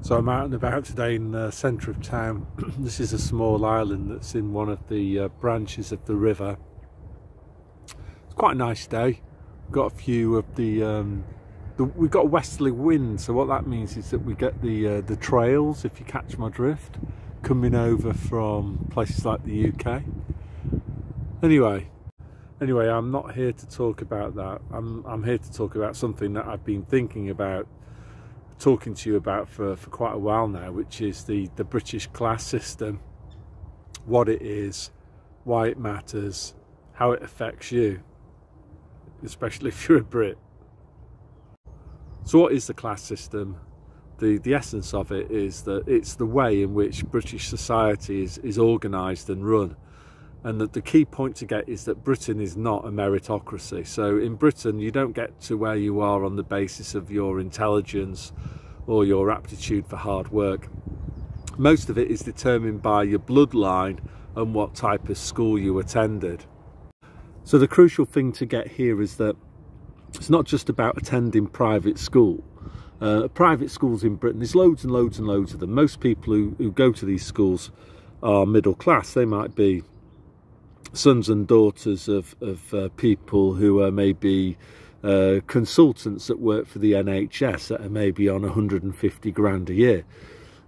So I'm out and about today in the centre of town. This is a small island that's in one of the branches of the river. It's quite a nice day. We've got a few of we've got a westerly wind, so what that means is that we get the trails, if you catch my drift, coming over from places like the UK. Anyway, I'm not here to talk about that. I'm here to talk about something that I've been thinking about talking to you about for quite a while now, which is the British class system, what it is, why it matters, how it affects you, especially if you're a Brit. So what is the class system? The essence of it is that it's the way in which British society is organised and run. And that the key point to get is that Britain is not a meritocracy. So in Britain, you don't get to where you are on the basis of your intelligence or your aptitude for hard work. Most of it is determined by your bloodline and what type of school you attended. So the crucial thing to get here is that it's not just about attending private school. Private schools in Britain, there's loads and loads and loads of them. Most people who go to these schools are middle class. They might be sons and daughters of people who are maybe consultants that work for the NHS that are maybe on 150 grand a year.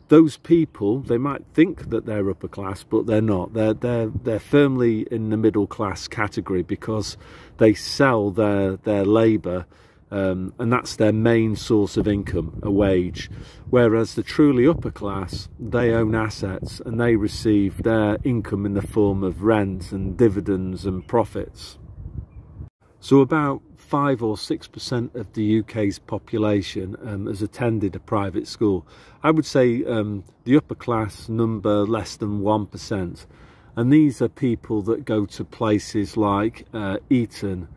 Those people, they might think that they're upper class, but they're not. They're firmly in the middle class category because they sell their labour, and that's their main source of income, a wage. Whereas the truly upper class, they own assets and they receive their income in the form of rent and dividends and profits. So about 5 or 6% of the UK's population has attended a private school. I would say the upper class number less than 1%. And these are people that go to places like Eton,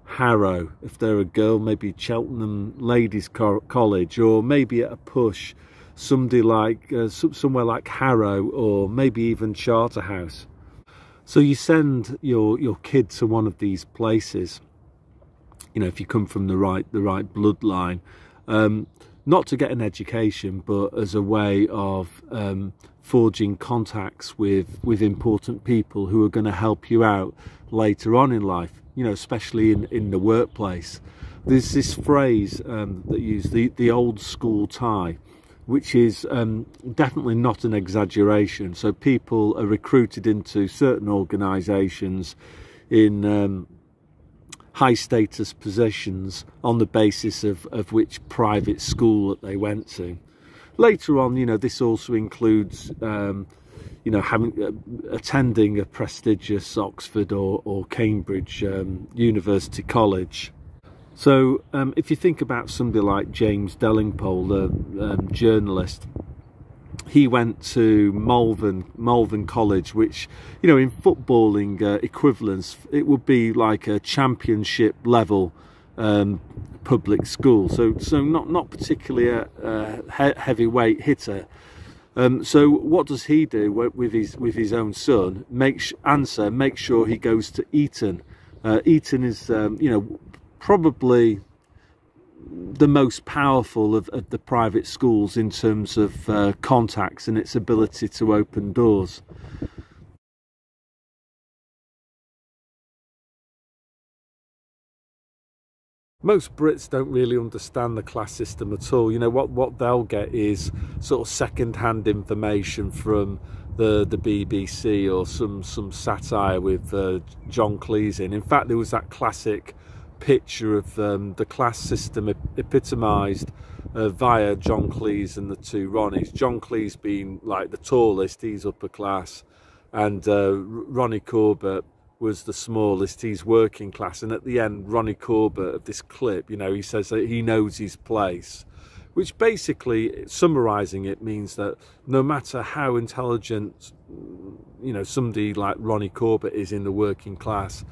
Harrow, if they're a girl, maybe Cheltenham Ladies College, or maybe at a push, somebody like somewhere like Harrow, or maybe even Charterhouse. So you send your kid to one of these places, you know, if you come from the right bloodline, not to get an education, but as a way of forging contacts with important people who are going to help you out later on in life, you know, especially in the workplace. There's this phrase that used the old school tie, which is definitely not an exaggeration. So people are recruited into certain organisations in high status positions on the basis of which private school that they went to. Later on, you know, this also includes you know, attending a prestigious Oxford or Cambridge University college. So if you think about somebody like James Delingpole, the journalist, he went to Malvern College, which, you know, in footballing equivalence, it would be like a championship level public school. So not particularly a heavyweight hitter. So what does he do with his own son? Make sure he goes to Eton. Eton is you know, probably the most powerful of the private schools in terms of contacts and its ability to open doors. Most Brits don't really understand the class system at all. You know, what they'll get is sort of second-hand information from the BBC or some satire with John Cleese in. In fact, there was that classic picture of the class system epitomised via John Cleese and the two Ronnies. John Cleese being like the tallest, he's upper class, and Ronnie Corbett was the smallest, he's working class. And at the end, Ronnie Corbett, of this clip, you know, he says that he knows his place, which basically, summarising it, means that no matter how intelligent, you know, somebody like Ronnie Corbett is in the working class,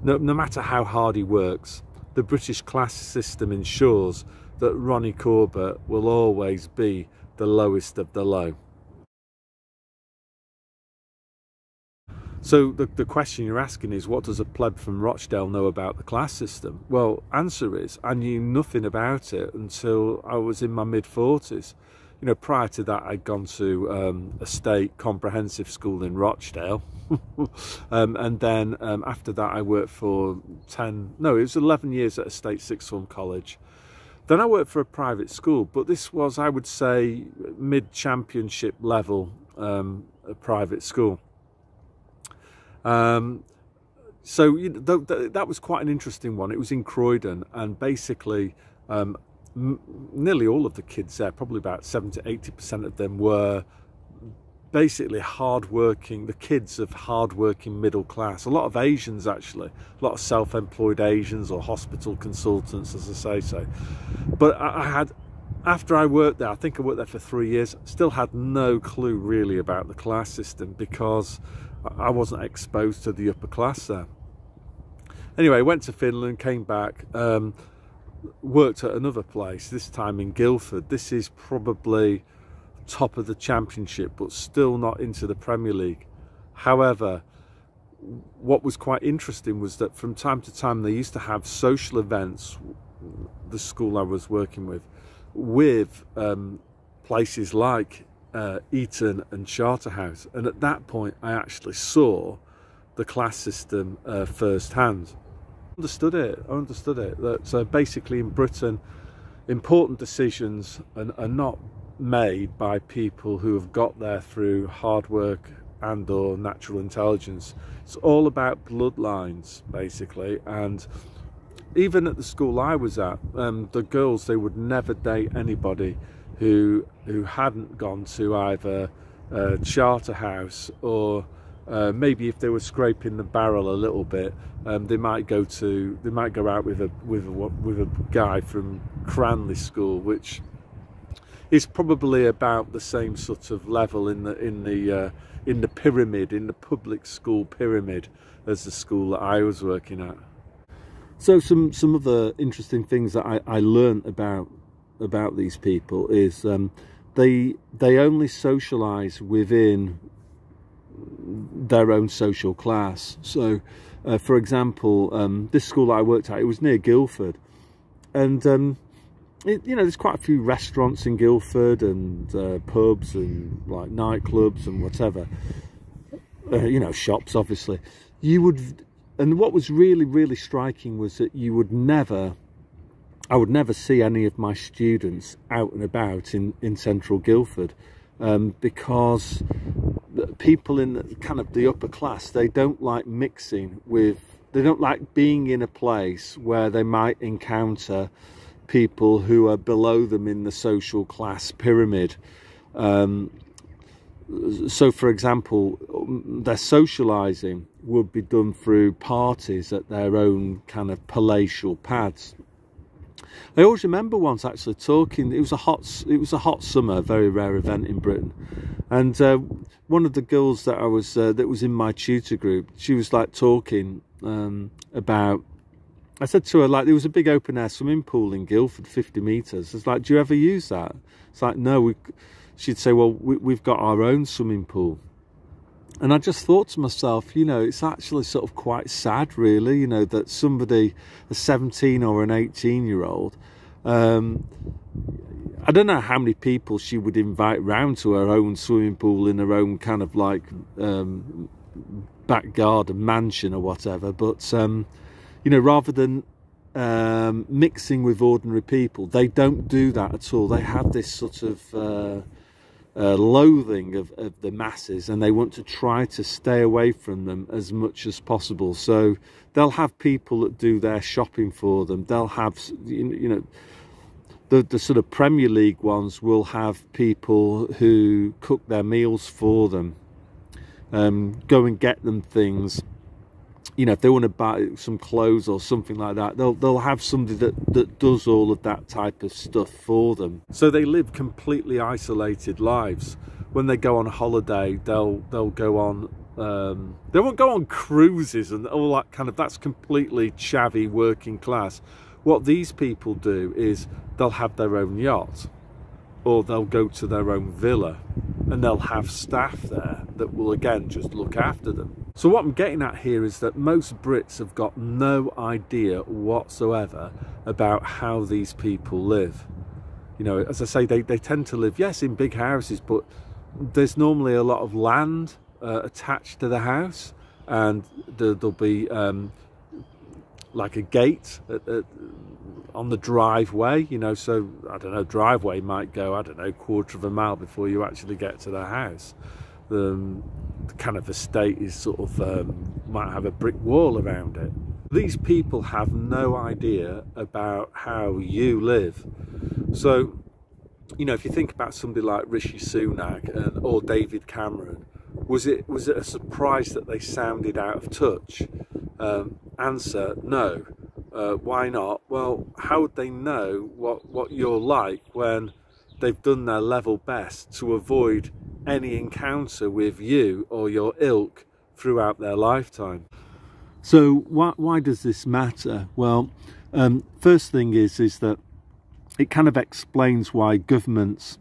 no matter how hard he works, the British class system ensures that Ronnie Corbett will always be the lowest of the low. So the question you're asking is, what does a pleb from Rochdale know about the class system? Well, answer is, I knew nothing about it until I was in my mid-40s. You know, prior to that, I'd gone to a state comprehensive school in Rochdale. And then after that, I worked for it was 11 years at a state sixth form college. Then I worked for a private school, but this was, I would say, mid-championship level a private school. So you know, that was quite an interesting one. It was in Croydon, and basically nearly all of the kids there, probably about 70 to 80% of them, were basically hard-working, the kids of hard-working middle class. A lot of Asians, actually, a lot of self-employed Asians or hospital consultants, as I say so. But I had, after I worked there, I think I worked there for 3 years, still had no clue really about the class system, because I wasn't exposed to the upper class there. Anyway, went to Finland, came back, worked at another place, this time in Guildford. This is probably top of the championship, but still not into the Premier League. However, what was quite interesting was that from time to time they used to have social events, the school I was working with places like Eton and Charterhouse, and at that point I actually saw the class system firsthand. I understood it, that basically in Britain important decisions are not made by people who have got there through hard work and or natural intelligence. It's all about bloodlines, basically. And even at the school I was at, the girls, they would never date anybody who hadn't gone to either Charterhouse, or maybe if they were scraping the barrel a little bit, they might go out with a guy from Cranley School, which is probably about the same sort of level in the pyramid, in the public school pyramid, as the school that I was working at. So some other interesting things that I learned about these people is they only socialise within their own social class. So for example, this school I worked at, it was near Guildford, and you know, there's quite a few restaurants in Guildford, and pubs and like nightclubs and whatever, you know, shops obviously. And what was really striking was that I would never see any of my students out and about in central Guildford, because people in kind of the upper class, they don't like mixing with, they don't like being in a place where they might encounter people who are below them in the social class pyramid. So for example, their socializing would be done through parties at their own kind of palatial pads. I always remember once actually talking, it was a hot summer, a very rare event in Britain, and one of the girls that that was in my tutor group, she was like talking about, I said to her, like, there was a big open air swimming pool in Guildford, 50 metres. It's like, do you ever use that? It's like, no. She'd say, well, we've got our own swimming pool. And I just thought to myself, you know, it's actually sort of quite sad, really, you know, that somebody, a 17 or an 18-year-old, I don't know how many people she would invite round to her own swimming pool in her own kind of like back garden mansion or whatever, but you know, rather than mixing with ordinary people, they don't do that at all. They have this sort of loathing of the masses, and they want to try to stay away from them as much as possible. So they'll have people that do their shopping for them. They'll have, you know, the sort of Premier League ones will have people who cook their meals for them, go and get them things. You know, if they want to buy some clothes or something like that, they'll have somebody that does all of that type of stuff for them. So they live completely isolated lives. When they go on holiday, they'll go on they won't go on cruises and all that kind of, that's completely chavvy working class. What these people do is they'll have their own yacht, or they'll go to their own villa, and they'll have staff there that will again just look after them. So what I'm getting at here is that most Brits have got no idea whatsoever about how these people live. You know, as I say, they tend to live, yes, in big houses, but there's normally a lot of land attached to the house, and there'll be like a gate on the driveway, you know, so I don't know, driveway might go, I don't know, quarter of a mile before you actually get to the house. The kind of estate is sort of might have a brick wall around it. These people have no idea about how you live. So, you know, if you think about somebody like Rishi Sunak or David Cameron, was it a surprise that they sounded out of touch? Answer, no. Why not? Well, how would they know what you're like when they've done their level best to avoid any encounter with you or your ilk throughout their lifetime? So why does this matter? Well, first thing is that it kind of explains why governments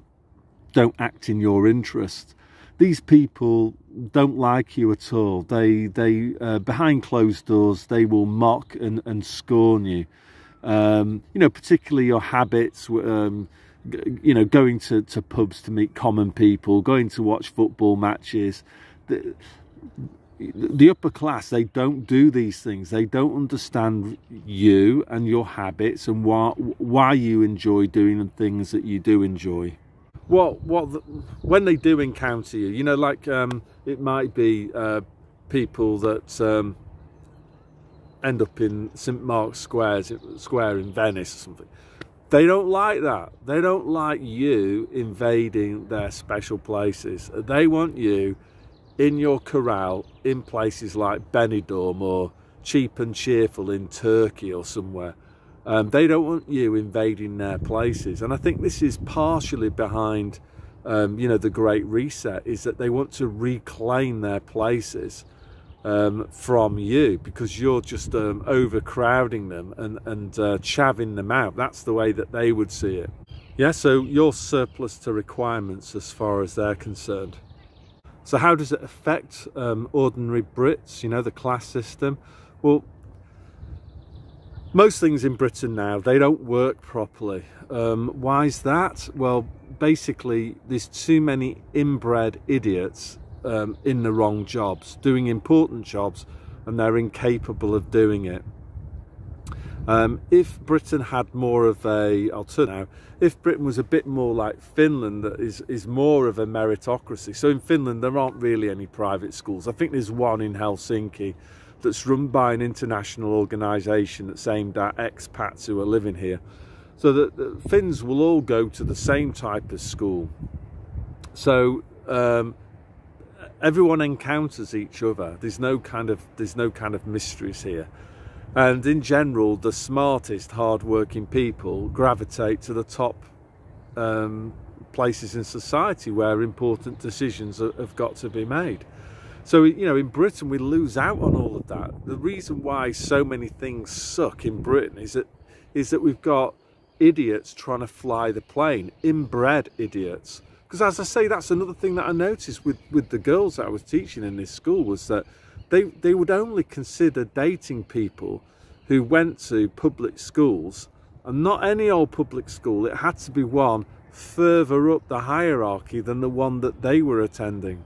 don't act in your interest. These people don't like you at all. They behind closed doors, they will mock and scorn you. You know, particularly your habits. You know, going to pubs to meet common people, going to watch football matches. The upper class, they don't do these things. They don't understand you and your habits and why you enjoy doing the things that you do enjoy. When they do encounter you, you know, like it might be people that end up in St Mark's Square in Venice or something. They don't like that. They don't like you invading their special places. They want you in your corral in places like Benidorm or Cheap and Cheerful in Turkey or somewhere. They don't want you invading their places. And I think this is partially behind, you know, the Great Reset, is that they want to reclaim their places from you, because you're just overcrowding them and chavving them out. That's the way that they would see it. Yeah, so you're surplus to requirements as far as they're concerned. So how does it affect ordinary Brits, you know, the class system? Well, most things in Britain now, they don't work properly. Why is that? Well, basically, there's too many inbred idiots in the wrong jobs, doing important jobs, and they're incapable of doing it. If Britain had more of a, I'll turn now, if Britain was a bit more like Finland, that is more of a meritocracy. So in Finland, there aren't really any private schools. I think there's one in Helsinki that's run by an international organisation that's aimed at expats who are living here. So that the Finns will all go to the same type of school. So everyone encounters each other. There's no kind of mysteries here. And in general, the smartest, hard-working people gravitate to the top places in society where important decisions have got to be made. So, you know, in Britain, we lose out on all of that. The reason why so many things suck in Britain is that we've got idiots trying to fly the plane, inbred idiots. Because as I say, that's another thing that I noticed with the girls that I was teaching in this school, was that they would only consider dating people who went to public schools, and not any old public school. It had to be one further up the hierarchy than the one that they were attending.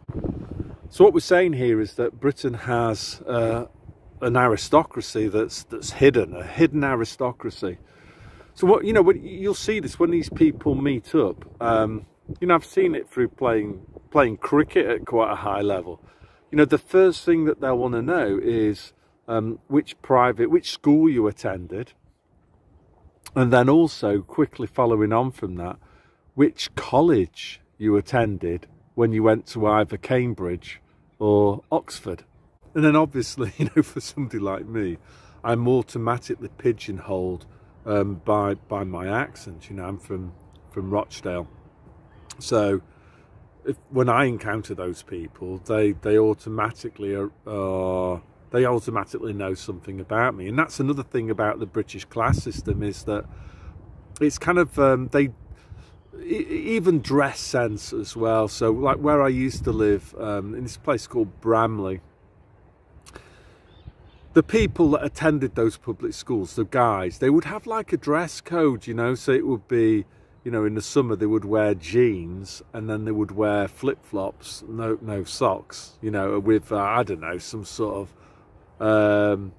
So what we're saying here is that Britain has an aristocracy that's hidden, a hidden aristocracy. So what, you know, you'll see this when these people meet up. You know, I've seen it through playing cricket at quite a high level. You know, the first thing that they'll want to know is which school you attended, and then also, quickly following on from that, which college you attended when you went to either Cambridge or Oxford. And then obviously, you know, for somebody like me, I'm automatically pigeonholed by my accent. You know, I'm from Rochdale. So when I encounter those people, they automatically know something about me. And that's another thing about the British class system, is that it's kind of even dress sense as well. So like where I used to live, in this place called Bramley, the people that attended those public schools, the guys, they would have like a dress code, you know. So it would be, you know, in the summer they would wear jeans and then they would wear flip-flops, no socks, you know, with I don't know, some sort of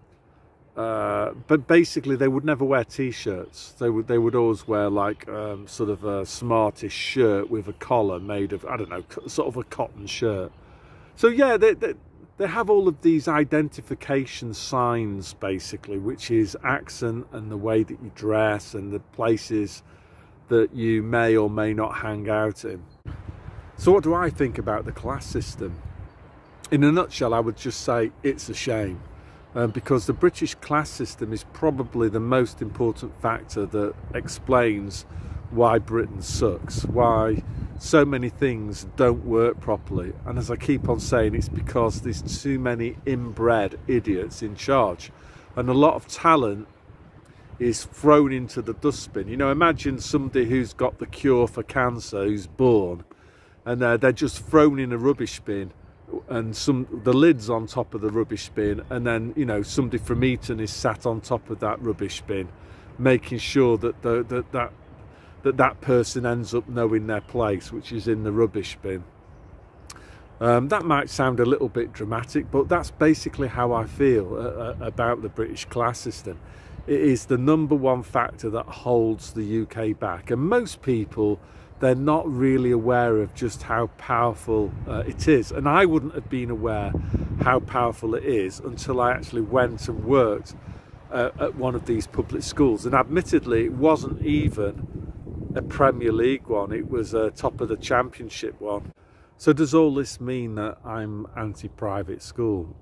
but basically they would never wear t-shirts. They would always wear like sort of a smartish shirt with a collar made of, I don't know, sort of a cotton shirt. So yeah, they have all of these identification signs basically, which is accent and the way that you dress and the places that you may or may not hang out in. So what do I think about the class system? In a nutshell, I would just say it's a shame, because the British class system is probably the most important factor that explains why Britain sucks, why so many things don't work properly. And as I keep on saying, it's because there's too many inbred idiots in charge, and a lot of talent is thrown into the dustbin. You know, imagine somebody who's got the cure for cancer, who's born, and they're just thrown in a rubbish bin, and the lid's on top of the rubbish bin, and then, you know, somebody from Eton is sat on top of that rubbish bin, making sure that that person ends up knowing their place, which is in the rubbish bin. That might sound a little bit dramatic, but that's basically how I feel about the British class system. It is the #1 factor that holds the UK back, and most people, they're not really aware of just how powerful it is. And I wouldn't have been aware how powerful it is until I actually went and worked at one of these public schools. And admittedly, it wasn't even a Premier League one, it was a top of the championship one. So does all this mean that I'm anti-private school?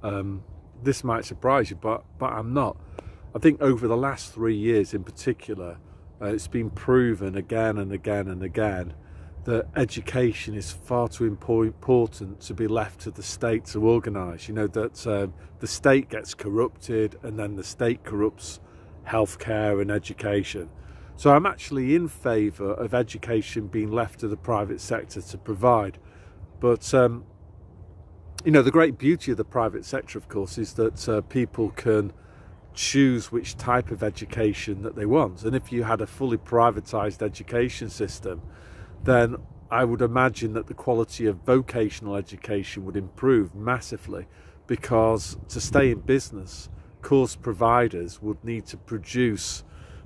This might surprise you, but I'm not. I think over the last 3 years in particular, it's been proven again and again and again that education is far too important to be left to the state to organise. You know, that the state gets corrupted, and then the state corrupts healthcare and education. So I'm actually in favour of education being left to the private sector to provide. But, you know, the great beauty of the private sector, of course, is that people can choose which type of education that they want. And if you had a fully privatised education system, then I would imagine that the quality of vocational education would improve massively, because to stay in business, course providers would need to produce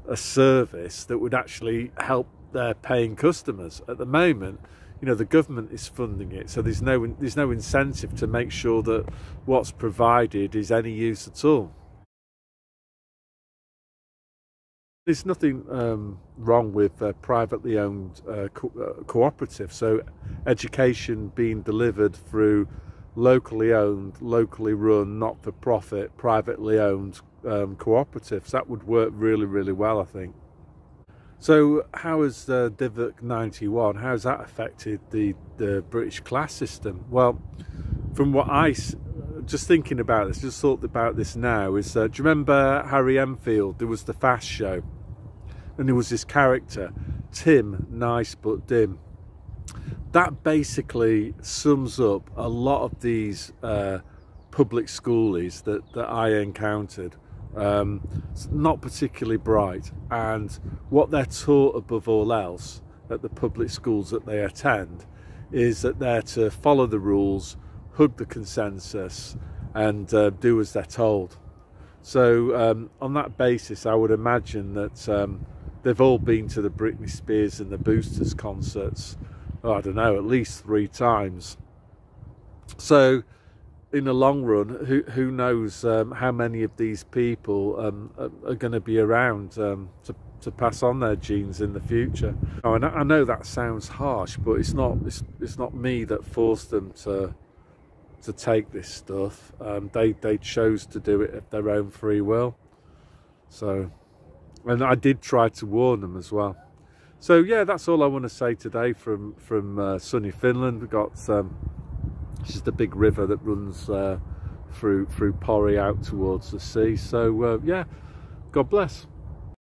a service that would actually help their paying customers. At the moment, you know, the government is funding it, so there's no incentive to make sure that what's provided is any use at all. There's nothing wrong with privately owned cooperatives, so education being delivered through locally owned, locally run, not-for-profit, privately owned cooperatives. That would work really, really well, I think. So how has DIVC 91, how has that affected the British class system? Well, from what just thinking about this, just thought about this now, is do you remember Harry Enfield? There was the Fast Show, and there was this character, Tim, nice but dim. That basically sums up a lot of these public schoolies that I encountered. Not particularly bright, and what they're taught above all else at the public schools that they attend is that they're to follow the rules, hug the consensus, and do as they're told. So on that basis, I would imagine that they've all been to the Britney Spears and the Boosters concerts, oh, I don't know, at least 3 times. So in the long run, who knows how many of these people are going to be around to pass on their genes in the future. Oh, and I know that sounds harsh, but it's not me that forced them to take this stuff. They chose to do it of their own free will. So, and I did try to warn them as well. So yeah, that's all I want to say today from sunny Finland. We've got just a big river that runs through Pori out towards the sea. So yeah, God bless.